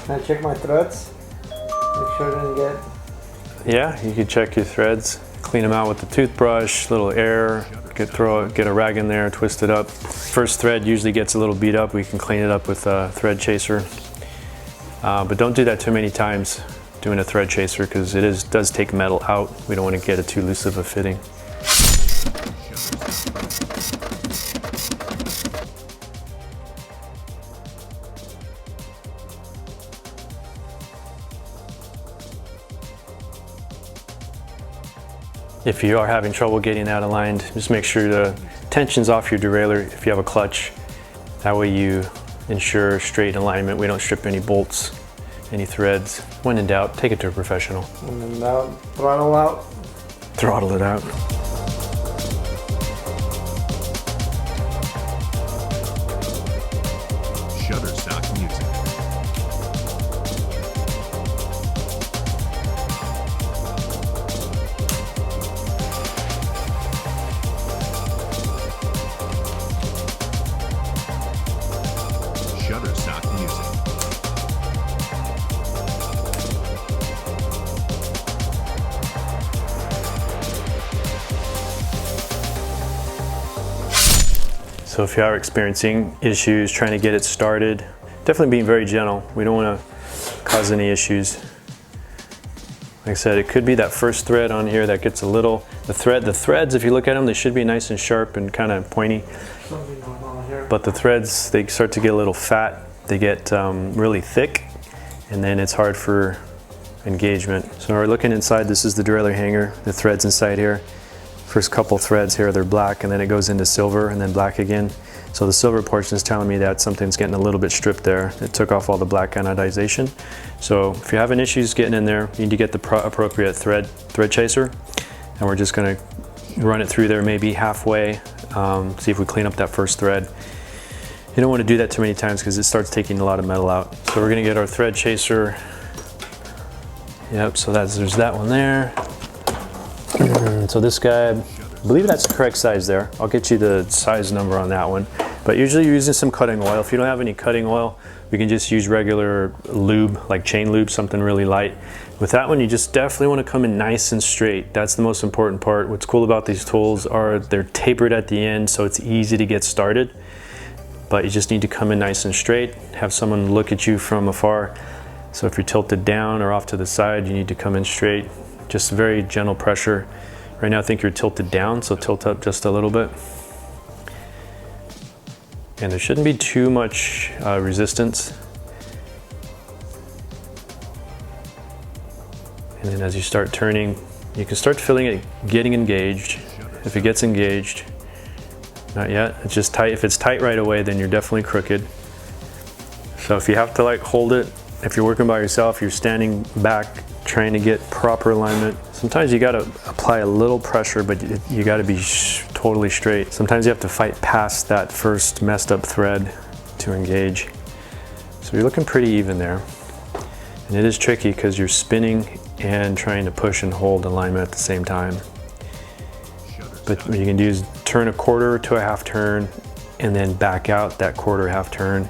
Can I check my threads? Make sure I didn't get... Yeah, you can check your threads. Clean them out with the toothbrush, little air, get a rag in there, twist it up. First thread usually gets a little beat up. We can clean it up with a thread chaser. But don't do that too many times doing a thread chaser because it does take metal out. We don't want to get it too loose of a fitting. If you are having trouble getting that aligned, just make sure the tension's off your derailleur if you have a clutch. That way you ensure straight alignment. We don't strip any bolts, any threads. When in doubt, take it to a professional. And then now, throttle out. Throttle it out. Shutterstock music. Shutterstock music. So if you are experiencing issues trying to get it started, definitely being very gentle. We don't want to cause any issues. Like I said, it could be that first thread on here that gets a little, the threads, if you look at them, they should be nice and sharp and kind of pointy. But the threads, they start to get a little fat. They get really thick, and then it's hard for engagement. So we're looking inside, this is the derailleur hanger, the threads inside here. First couple threads here, they're black, and then it goes into silver and then black again. So the silver portion is telling me that something's getting a little bit stripped there. It took off all the black anodization. So if you're having issues getting in there, you need to get the appropriate thread chaser. And we're just gonna run it through there maybe halfway, see if we clean up that first thread. You don't want to do that too many times because it starts taking a lot of metal out. So we're gonna get our thread chaser. Yep, so there's that one there. So this guy, I believe that's the correct size there. I'll get you the size number on that one. But usually you're using some cutting oil. If you don't have any cutting oil, we can just use regular lube, like chain lube, something really light. With that one, you just definitely want to come in nice and straight. That's the most important part. What's cool about these tools are they're tapered at the end, so it's easy to get started. But you just need to come in nice and straight, have someone look at you from afar. So if you're tilted down or off to the side, you need to come in straight. Just very gentle pressure. Right now I think you're tilted down, so tilt up just a little bit. And there shouldn't be too much resistance. And then as you start turning, you can start feeling it getting engaged. If it gets engaged, not yet, it's just tight. If it's tight right away, then you're definitely crooked. So if you have to like hold it, if you're working by yourself, you're standing back trying to get proper alignment. Sometimes you gotta apply a little pressure, but you gotta be totally straight. Sometimes you have to fight past that first messed up thread to engage. So you're looking pretty even there. And it is tricky because you're spinning and trying to push and hold alignment at the same time. But what you can do is turn a quarter to a half turn and then back out that quarter half turn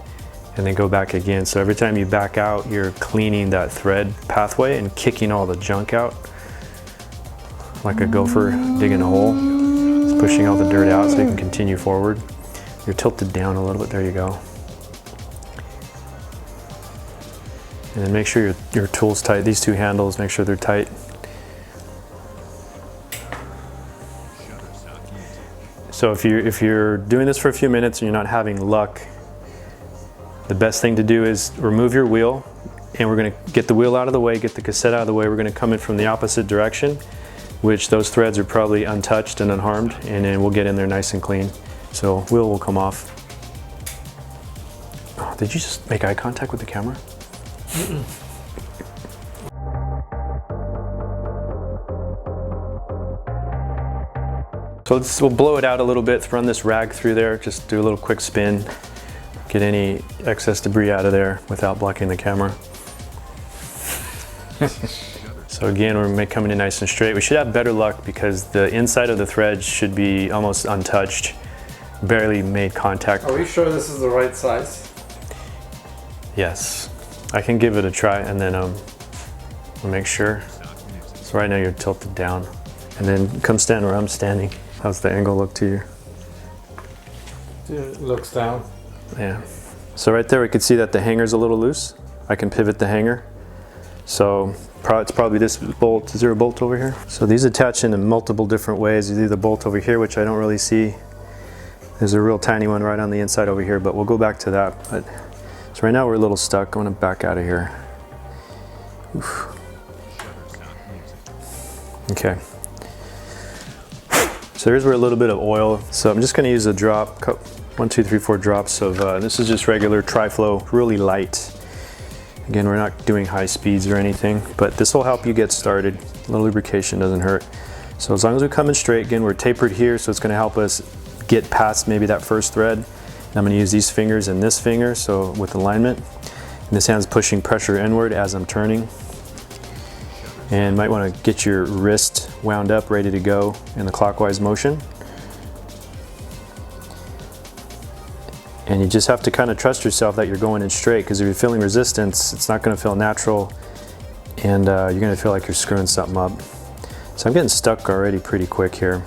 and then go back again. So every time you back out, you're cleaning that thread pathway and kicking all the junk out. Like a gopher digging a hole. It's pushing all the dirt out so you can continue forward. You're tilted down a little bit, there you go. And then make sure your tool's tight. These two handles, make sure they're tight. So if you're doing this for a few minutes and you're not having luck, the best thing to do is remove your wheel, and we're gonna get the wheel out of the way, get the cassette out of the way. We're gonna come in from the opposite direction, which those threads are probably untouched and unharmed, and then we'll get in there nice and clean. So wheel will come off. Oh, did you just make eye contact with the camera? So we'll blow it out a little bit, run this rag through there, just do a little quick spin, get any excess debris out of there without blocking the camera. So again, we're coming in nice and straight. We should have better luck because the inside of the thread should be almost untouched, barely made contact. Are we sure this is the right size? Yes. I can give it a try and then we'll make sure. So right now you're tilted down. And then come stand where I'm standing. How's the angle look to you? It looks down. Yeah. So right there we can see that the hanger's a little loose. I can pivot the hanger. So it's probably this bolt. Is there a bolt over here? So these attach in multiple different ways. There's either bolt over here, which I don't really see. There's a real tiny one right on the inside over here, but we'll go back to that. So right now we're a little stuck. I'm gonna back out of here. Oof. Okay. So here's where a little bit of oil. So I'm just gonna use a drop, 1, 2, 3, 4 drops of, this is just regular tri-flow, really light. Again, we're not doing high speeds or anything, but this will help you get started. A little lubrication doesn't hurt. So as long as we come in straight, again, we're tapered here, so it's gonna help us get past maybe that first thread. And I'm gonna use these fingers and this finger, so with alignment. And this hand's pushing pressure inward as I'm turning. And might wanna get your wrist wound up, ready to go in the clockwise motion. And you just have to kind of trust yourself that you're going in straight, because if you're feeling resistance, it's not going to feel natural, and you're going to feel like you're screwing something up. So I'm getting stuck already pretty quick here.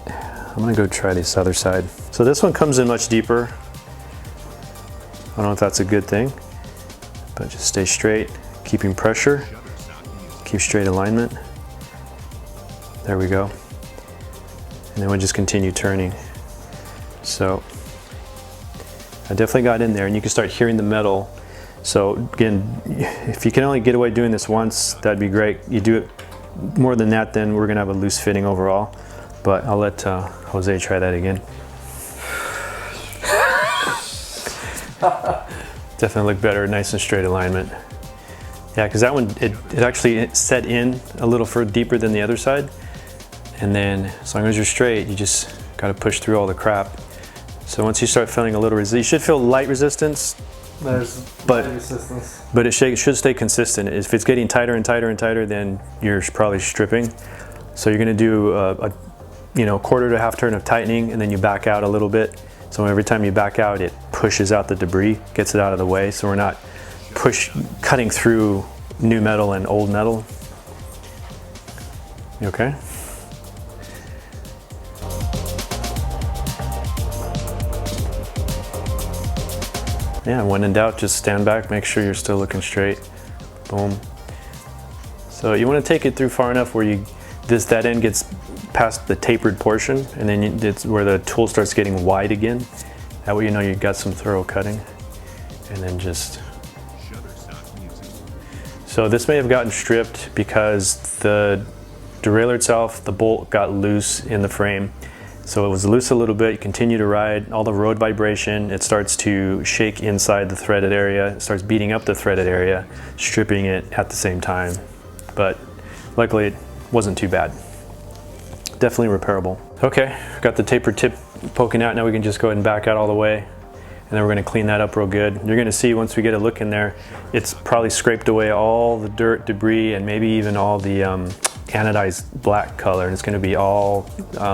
I'm going to go try this other side. So this one comes in much deeper. I don't know if that's a good thing, but just stay straight, keeping pressure, keep straight alignment. There we go. And then we just continue turning. So I definitely got in there, and you can start hearing the metal. So again, if you can only get away doing this once, that'd be great. You do it more than that, then we're gonna have a loose fitting overall. But I'll let Jose try that again. Definitely look better, nice and straight alignment. Yeah, because that one, it actually set in a little further deeper than the other side. And then as long as you're straight, you just gotta push through all the crap. So once you start feeling a little resistance, you should feel light resistance. There's light resistance. But it should stay consistent. If it's getting tighter and tighter and tighter, then you're probably stripping. So you're gonna do a quarter to half turn of tightening, and then you back out a little bit. So every time you back out, it pushes out the debris, gets it out of the way, so we're not cutting through new metal and old metal. You okay? Yeah, when in doubt, just stand back, make sure you're still looking straight. Boom. So you want to take it through far enough where that end gets past the tapered portion, and then it's where the tool starts getting wide again. That way you know you've got some thorough cutting. And then just... So this may have gotten stripped because the derailleur itself, the bolt got loose in the frame. So it was loose a little bit, you continue to ride, all the road vibration, it starts to shake inside the threaded area, it starts beating up the threaded area, stripping it at the same time. But luckily it wasn't too bad. Definitely repairable. Okay, got the tapered tip poking out, now we can just go ahead and back out all the way. And then we're gonna clean that up real good. You're gonna see once we get a look in there, it's probably scraped away all the dirt, debris, and maybe even all the anodized black color, and it's going to be all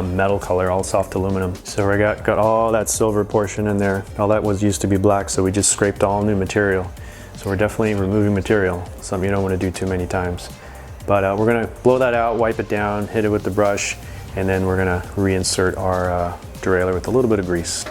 metal color, all soft aluminum. So we got all that silver portion in there. All that used to be black, so we just scraped all new material. So we're definitely removing material, something you don't want to do too many times. But we're going to blow that out, wipe it down, hit it with the brush, and then we're going to reinsert our derailleur with a little bit of grease.